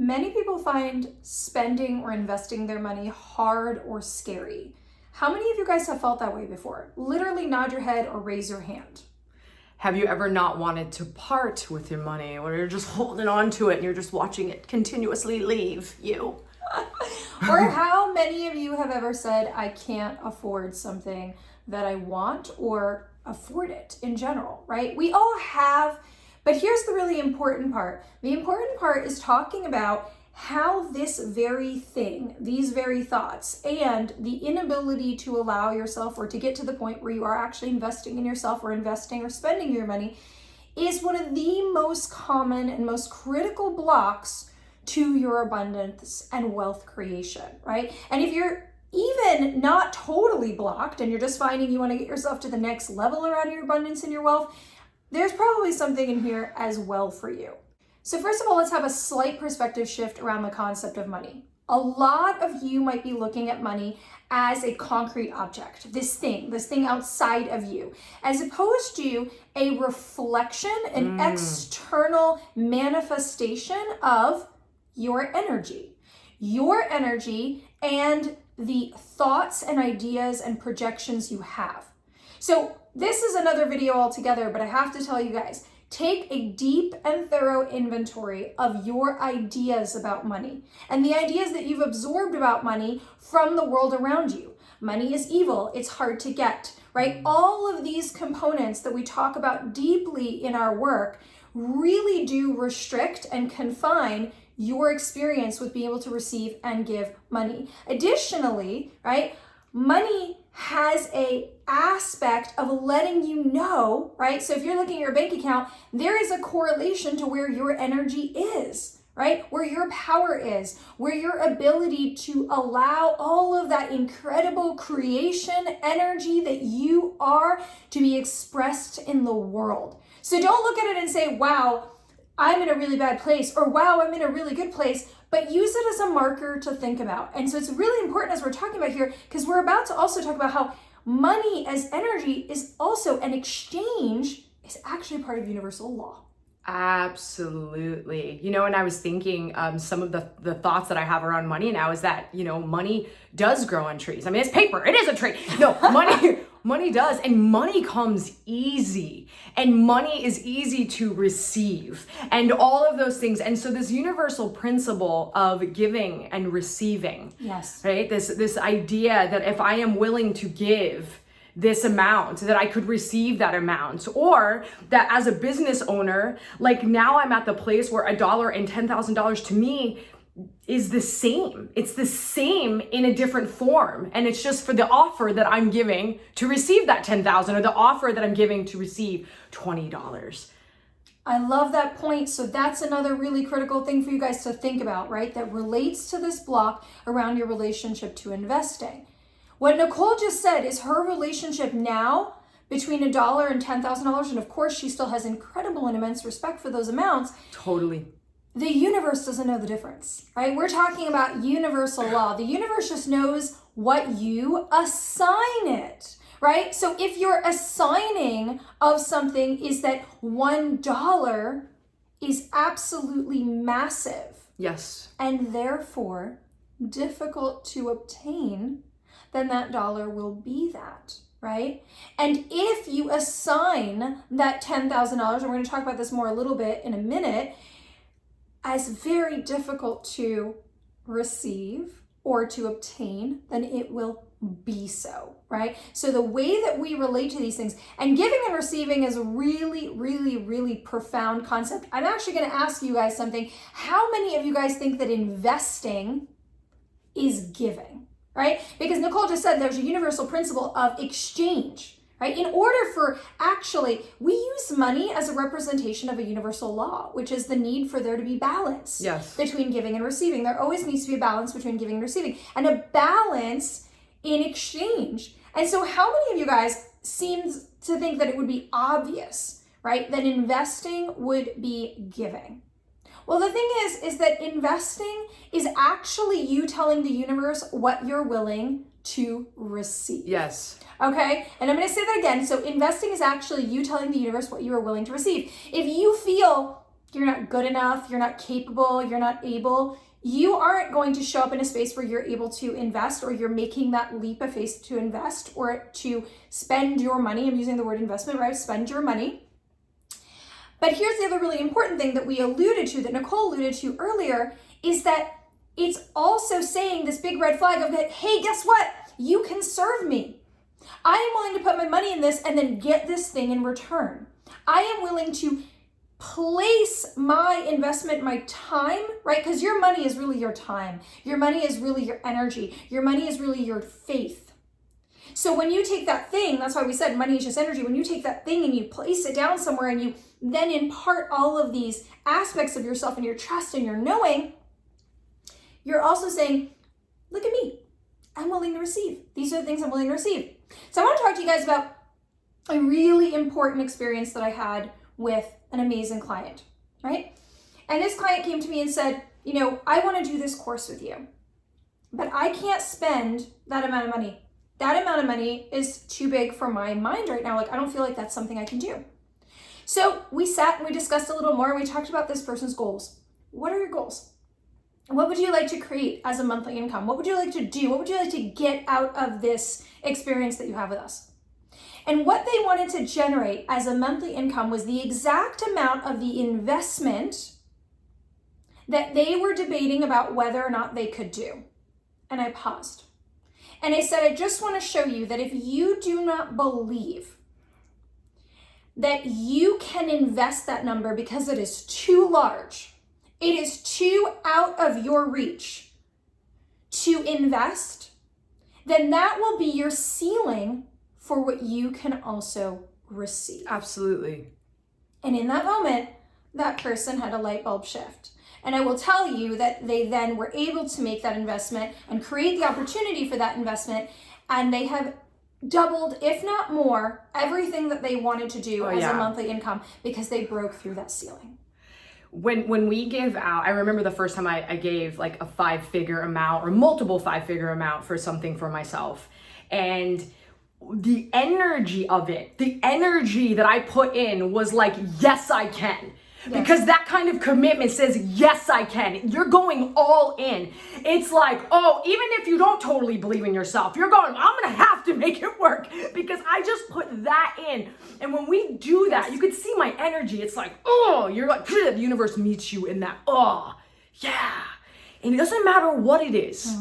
Many people find spending or investing their money hard or scary. How many of you guys have felt that way before? Literally nod your head or raise your hand. Have you ever not wanted to part with your money, or you're just holding on to it and you're just watching it continuously leave you? Or how many of you have ever said, I can't afford something that I want or afford it in general, right? We all have, but here's the really important part. The important part is talking about how this very thing, these very thoughts, and the inability to allow yourself or to get to the point where you are actually investing in yourself or investing or spending your money is one of the most common and most critical blocks to your abundance and wealth creation, right? And if you're even not totally blocked and you're just finding you want to get yourself to the next level around your abundance and your wealth, there's probably something in here as well for you. So first of all, let's have a slight perspective shift around the concept of money. A lot of you might be looking at money as a concrete object, this thing outside of you, as opposed to a reflection, an external manifestation of your energy and the thoughts and ideas and projections you have. So this is another video altogether, but I have to tell you guys, take a deep and thorough inventory of your ideas about money and the ideas that you've absorbed about money from the world around you. Money is evil, it's hard to get, right? All of these components that we talk about deeply in our work really do restrict and confine your experience with being able to receive and give money. Additionally, right, money has a aspect of letting you know, right? So if you're looking at your bank account, there is a correlation to where your energy is, right? Where your power is, where your ability to allow all of that incredible creation energy that you are to be expressed in the world. So don't look at it and say, wow, I'm in a really bad place, or wow, I'm in a really good place, but use it as a marker to think about. And so it's really important as we're talking about here, because we're about to also talk about how money as energy is also an exchange, is actually part of universal law. Absolutely. And I was thinking some of the thoughts that I have around money now is that, money does grow on trees. I mean, it's paper. It is a tree. No, money does. And money comes easy. And money is easy to receive. And all of those things. And so this universal principle of giving and receiving. Yes. Right? This idea that if I am willing to give this amount, that I could receive that amount, or that as a business owner, like now I'm at the place where $1 and $10,000 to me is the same. It's the same in a different form. And it's just for the offer that I'm giving to receive that $10,000 or the offer that I'm giving to receive $20. I love that point. So that's another really critical thing for you guys to think about, right? That relates to this block around your relationship to investing. What Nicole just said is her relationship now between $1 and $10,000, and of course she still has incredible and immense respect for those amounts. Totally. The universe doesn't know the difference, right? We're talking about universal law. The universe just knows what you assign it, right? So if your assigning of something is that $1 is absolutely massive. Yes. And therefore difficult to obtain, then that dollar will be that, right? And if you assign that $10,000, and we're going to talk about this more a little bit in a minute, as very difficult to receive or to obtain, then it will be so, right? So the way that we relate to these things, and giving and receiving is a really, really, really profound concept. I'm actually going to ask you guys something. How many of you guys think that investing is giving? Right? Because Nicole just said there's a universal principle of exchange, right? In order for we use money as a representation of a universal law, which is the need for there to be balance between giving and receiving. There always needs to be a balance between giving and receiving, and a balance in exchange. And so how many of you guys seems to think that it would be obvious, right, that investing would be giving? Well, the thing is that investing is actually you telling the universe what you're willing to receive. Yes. Okay? And I'm going to say that again. So investing is actually you telling the universe what you are willing to receive. If you feel you're not good enough, you're not capable, you're not able, you aren't going to show up in a space where you're able to invest, or you're making that leap of faith to invest or to spend your money. I'm using the word investment, right? Spend your money. But here's the other really important thing that we alluded to, that Nicole alluded to earlier, is that it's also saying this big red flag of that, hey, guess what? You can serve me. I am willing to put my money in this and then get this thing in return. I am willing to place my investment, my time, right? Because your money is really your time. Your money is really your energy. Your money is really your faith. So when you take that thing, that's why we said money is just energy. When you take that thing and you place it down somewhere and you then impart all of these aspects of yourself and your trust and your knowing, you're also saying, look at me. I'm willing to receive. These are the things I'm willing to receive. So I want to talk to you guys about a really important experience that I had with an amazing client, right? And this client came to me and said, you know, I want to do this course with you, but I can't spend that amount of money. That amount of money is too big for my mind right now. Like, I don't feel like that's something I can do. So we sat and we discussed a little more, and we talked about this person's goals. What are your goals? What would you like to create as a monthly income? What would you like to do? What would you like to get out of this experience that you have with us? And what they wanted to generate as a monthly income was the exact amount of the investment that they were debating about whether or not they could do. And I paused. And I said, I just want to show you that if you do not believe that you can invest that number because it is too large, it is too out of your reach to invest, then that will be your ceiling for what you can also receive. Absolutely. And in that moment, that person had a light bulb shift. And I will tell you that they then were able to make that investment and create the opportunity for that investment. And they have doubled, if not more, everything that they wanted to do as a monthly income because they broke through that ceiling. When we give out, I remember the first time I gave like a 5-figure amount or multiple 5-figure amount for something for myself. And the energy of it, the energy that I put in was like, yes, I can. Yes. Because that kind of commitment says, yes, I can. You're going all in. It's like, oh, even if you don't totally believe in yourself, you're going, I'm going to have to make it work because I just put that in. And when we do that, you can see my energy. It's like, oh, you're like, the universe meets you in that, oh, yeah. And it doesn't matter what it is.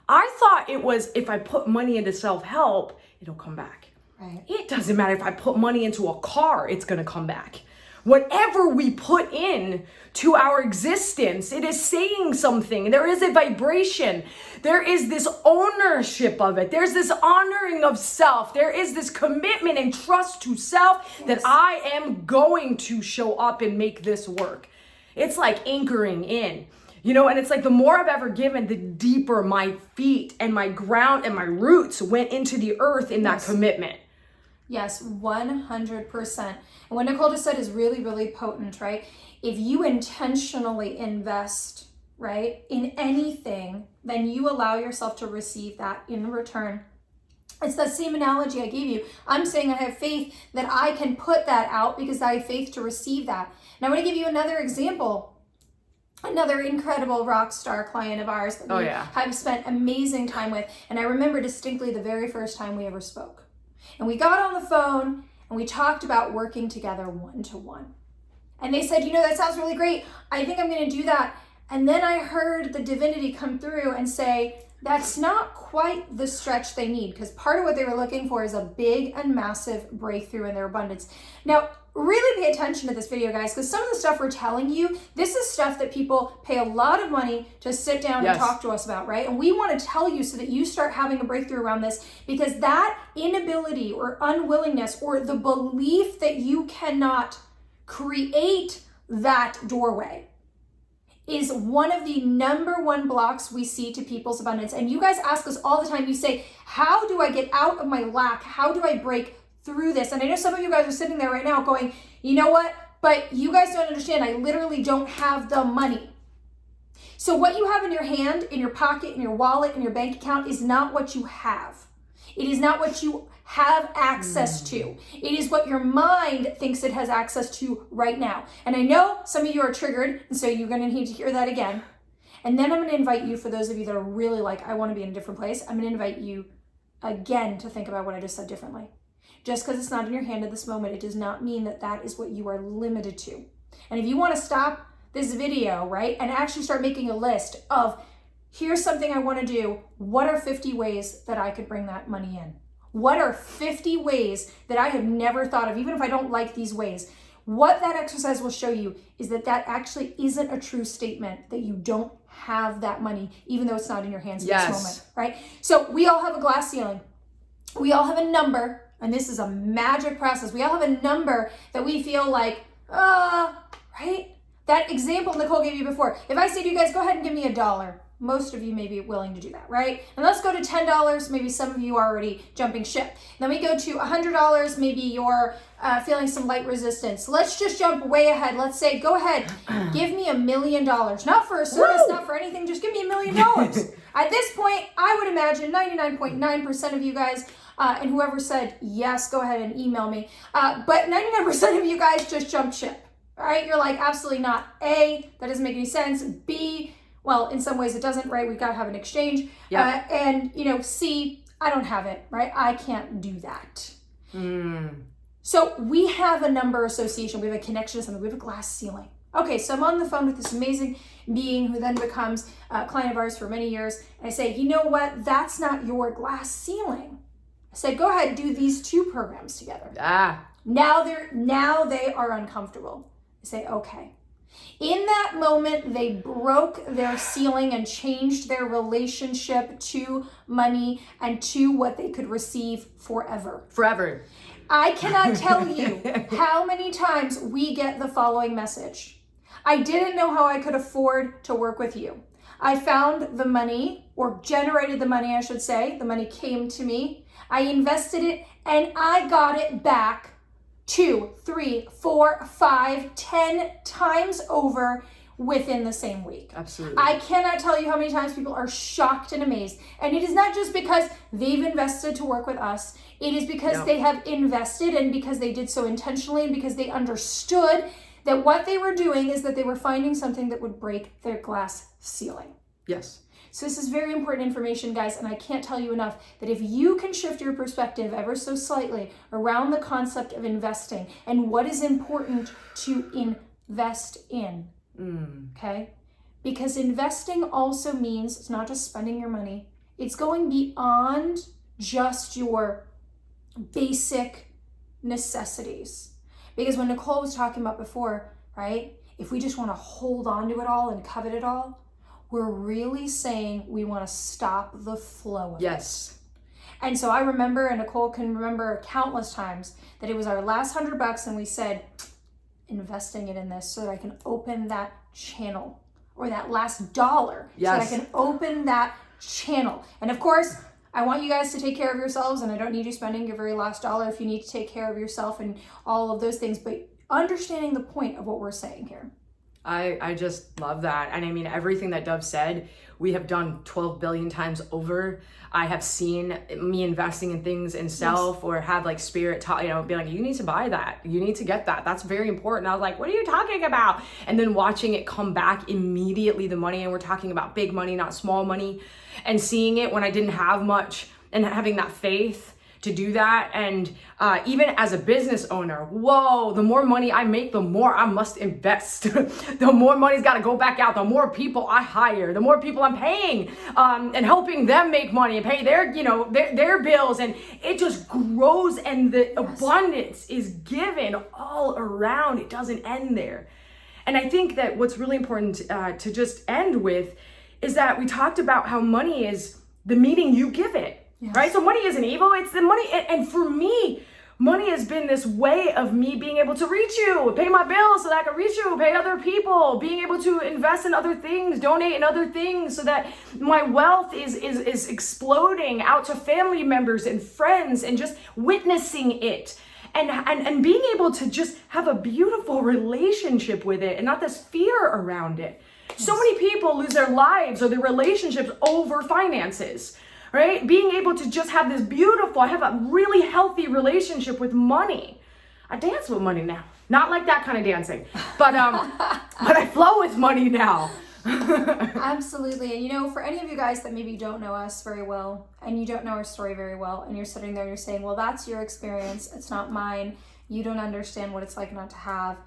I thought it was if I put money into self-help, it'll come back. Right. It doesn't matter if I put money into a car, it's going to come back. Whatever we put in to our existence, it is saying something. There is a vibration. There is this ownership of it. There's this honoring of self. There is this commitment and trust to self that I am going to show up and make this work. It's like anchoring in. You know, and it's like the more I've ever given, the deeper my feet and my ground and my roots went into the earth in that commitment. Yes, 100%. And what Nicole just said is really, really potent, right? If you intentionally invest, right, in anything, then you allow yourself to receive that in return. It's that same analogy I gave you. I'm saying I have faith that I can put that out because I have faith to receive that. And I want to give you another example. Another incredible rock star client of ours that we have spent amazing time with. And I remember distinctly the very first time we ever spoke. And we got on the phone and we talked about working together one-to-one. And they said, you know, that sounds really great. I think I'm going to do that. And then I heard the divinity come through and say, that's not quite the stretch they need, because part of what they were looking for is a big and massive breakthrough in their abundance. Now, really pay attention to this video, guys, because some of the stuff we're telling you, this is stuff that people pay a lot of money to sit down and talk to us about, right? And we want to tell you so that you start having a breakthrough around this, because that inability or unwillingness or the belief that you cannot create that doorway is one of the number one blocks we see to people's abundance. And you guys ask us all the time, you say, how do I get out of my lack? How do I break through this? And I know some of you guys are sitting there right now going, you know what? But you guys don't understand. I literally don't have the money. So what you have in your hand, in your pocket, in your wallet, in your bank account is not what you have. It is not what you have access to. It is what your mind thinks it has access to right now. And I know some of you are triggered, and so you're going to need to hear that again. And then I'm going to invite you, for those of you that are really like, I want to be in a different place, I'm going to invite you again to think about what I just said differently. Just because it's not in your hand at this moment, it does not mean that that is what you are limited to. And if you want to stop this video, right, and actually start making a list of, here's something I want to do, what are 50 ways that I could bring that money in? What are 50 ways that I have never thought of, even if I don't like these ways? What that exercise will show you is that that actually isn't a true statement, that you don't have that money, even though it's not in your hands at this moment, right? So we all have a glass ceiling. We all have a number, and this is a magic process. We all have a number that we feel like, right? That example Nicole gave you before. If I say to you guys, go ahead and give me $1, most of you may be willing to do that, right? And let's go to $10. Maybe some of you are already jumping ship. Then we go to $100. Maybe you're feeling some light resistance. Let's just jump way ahead. Let's say, go ahead, give me $1 million. Not for a service, not for anything. Just give me $1 million. At this point, I would imagine 99.9% of you guys, and whoever said yes, go ahead and email me. But 99% of you guys just jumped ship, right? You're like, absolutely not. A, that doesn't make any sense. B, well, in some ways it doesn't, right? We've got to have an exchange. Yep. And, C, I don't have it, right? I can't do that. So we have a number association. We have a connection to something. We have a glass ceiling. Okay, so I'm on the phone with this amazing being who then becomes a client of ours for many years. And I say, you know what? That's not your glass ceiling. I said, go ahead, do these 2 programs together. Now they are uncomfortable. I say, okay. In that moment, they broke their ceiling and changed their relationship to money and to what they could receive forever. Forever. I cannot tell you how many times we get the following message. I didn't know how I could afford to work with you. I found the money, or generated the money, I should say. The money came to me. I invested it, and I got it back 2, 3, 4, 5, 10 times over within the same week. Absolutely. I cannot tell you how many times people are shocked and amazed. And it is not just because they've invested to work with us. It is because they have invested, and because they did so intentionally, and because they understood that what they were doing is that they were finding something that would break their glass ceiling. Yes. So this is very important information, guys, and I can't tell you enough that if you can shift your perspective ever so slightly around the concept of investing and what is important to invest in, okay? Because investing also means it's not just spending your money. It's going beyond just your basic necessities. Because when Nicole was talking about before, right, if we just want to hold on to it all and covet it all, we're really saying we want to stop the flow of it. And so I remember, and Nicole can remember countless times, that it was our last $100 and we said, investing it in this so that I can open that channel, or that last dollar so that I can open that channel. And of course, I want you guys to take care of yourselves, and I don't need you spending your very last dollar if you need to take care of yourself and all of those things, but understanding the point of what we're saying here. I just love that. And I mean, everything that Dove said, we have done 12 billion times over. I have seen me investing in things in self, or have like spirit talk, be like, you need to buy that. You need to get that. That's very important. I was like, what are you talking about? And then watching it come back immediately, the money, and we're talking about big money, not small money, and seeing it when I didn't have much, and having that faith to do that. And even as a business owner, the more money I make, the more I must invest. The more money's got to go back out. The more people I hire, the more people I'm paying, and helping them make money and pay their, their bills. And it just grows, and the abundance is given all around. It doesn't end there. And I think that what's really important to just end with is that we talked about how money is the meaning you give it. Right? So money isn't evil, it's the money. And for me, money has been this way of me being able to reach you, pay my bills so that I can reach you, pay other people, being able to invest in other things, donate in other things, so that my wealth is exploding out to family members and friends, and just witnessing it. And being able to just have a beautiful relationship with it, and not this fear around it. So many people lose their lives or their relationships over finances. right? Being able to just have this beautiful, I have a really healthy relationship with money. I dance with money now. Not like that kind of dancing, but I flow with money now. Absolutely. And you know, for any of you guys that maybe don't know us very well and you don't know our story very well, and you're sitting there and you're saying, well, that's your experience, it's not mine, you don't understand what it's like not to have.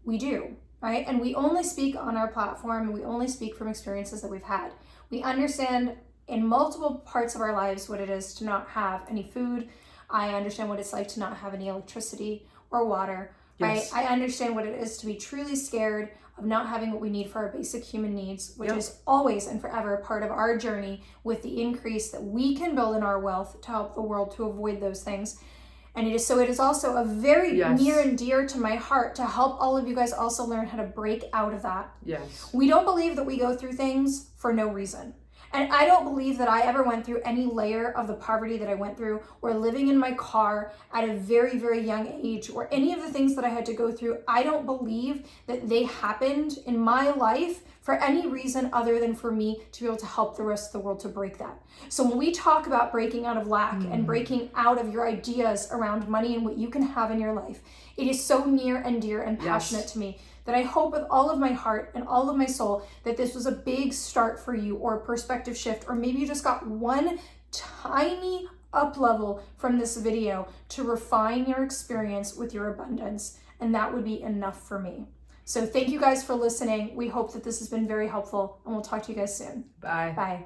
We do, right? And we only speak on our platform, and we only speak from experiences that we've had. We understand in multiple parts of our lives what it is to not have any food. I understand what it's like to not have any electricity or water, Yes. right? I understand what it is to be truly scared of not having what we need for our basic human needs, which Yep. is always and forever part of our journey with the increase that we can build in our wealth to help the world to avoid those things. And it is also a very Yes. near and dear to my heart to help all of you guys also learn how to break out of that. Yes. We don't believe that we go through things for no reason. And I don't believe that I ever went through any layer of the poverty that I went through, or living in my car at a very, very young age, or any of the things that I had to go through. I don't believe that they happened in my life for any reason other than for me to be able to help the rest of the world to break that. So when we talk about breaking out of lack and breaking out of your ideas around money and what you can have in your life, it is so near and dear and passionate to me that I hope with all of my heart and all of my soul that this was a big start for you, or a perspective shift, or maybe you just got one tiny up level from this video to refine your experience with your abundance. And that would be enough for me. So thank you guys for listening. We hope that this has been very helpful, and we'll talk to you guys soon. Bye. Bye.